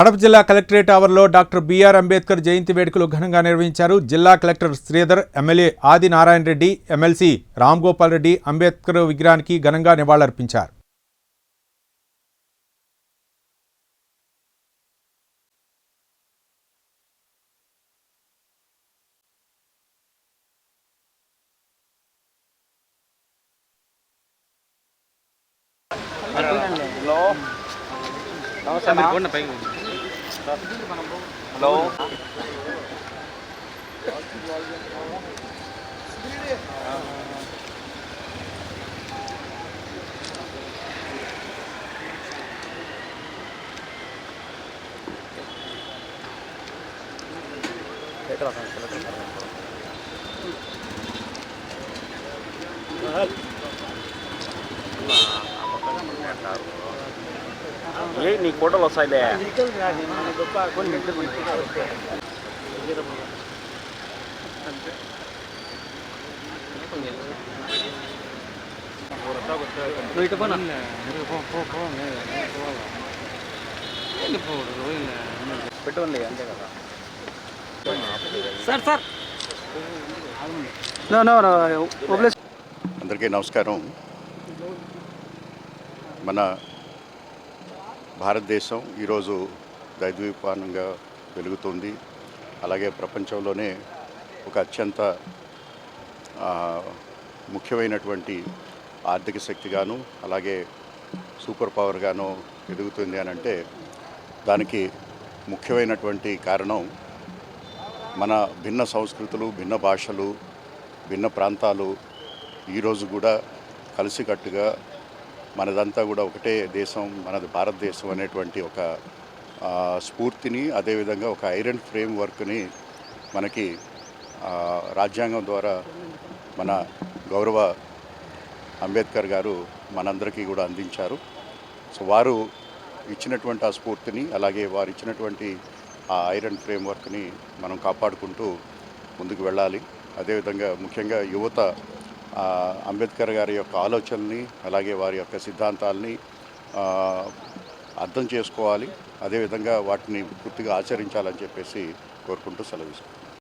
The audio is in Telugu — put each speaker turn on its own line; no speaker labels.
కడప జిల్లా కలెక్టరేట్ ఆవరణలో డాక్టర్ బిఆర్ అంబేద్కర్ జయంతి వేడుకలు ఘనంగా నిర్వహించారు. జిల్లా కలెక్టర్ శ్రీధర్, ఎమ్మెల్యే ఆది నారాయణ రెడ్డి, ఎమ్మెల్సీ రామ్ గోపాల్ రెడ్డి అంబేద్కర్ విగ్రహానికి ఘనంగా నివాళులర్పించారు.
హలో ఏ నీ ఫోటోలు వస్తాయిలే. పెట్టుకోండి అంతే కదా సార్. సార్
అందరికీ నమస్కారం. మన భారతదేశం ఈరోజు దైవీపానంగా వెలుగుతుంది. అలాగే ప్రపంచంలోనే ఒక అత్యంత ముఖ్యమైనటువంటి ఆర్థిక శక్తిగాను అలాగే సూపర్ పవర్గాను ఎదుగుతుంది అని అంటే దానికి ముఖ్యమైనటువంటి కారణం మన భిన్న సంస్కృతులు, భిన్న భాషలు, భిన్న ప్రాంతాలు ఈరోజు కూడా కలిసికట్టుగా మనదంతా కూడా ఒకటే దేశం, మనది భారతదేశం అనేటువంటి ఒక స్ఫూర్తిని, అదేవిధంగా ఒక ఐరన్ ఫ్రేమ్ వర్క్ని మనకి రాజ్యాంగం ద్వారా మన గౌరవ అంబేద్కర్ గారు మనందరికీ కూడా అందించారు. సో వారు ఇచ్చినటువంటి ఆ స్ఫూర్తిని, అలాగే వారు ఇచ్చినటువంటి ఆ ఐరన్ ఫ్రేమ్ వర్క్ని మనం కాపాడుకుంటూ ముందుకు వెళ్ళాలి. అదేవిధంగా ముఖ్యంగా యువత అంబేద్కర్ గారి యొక్క ఆలోచనల్ని అలాగే వారి యొక్క సిద్ధాంతాలని అర్థం చేసుకోవాలి. అదేవిధంగా వాటిని పూర్తిగా ఆచరించాలని చెప్పేసి కోరుకుంటూ సెలవు.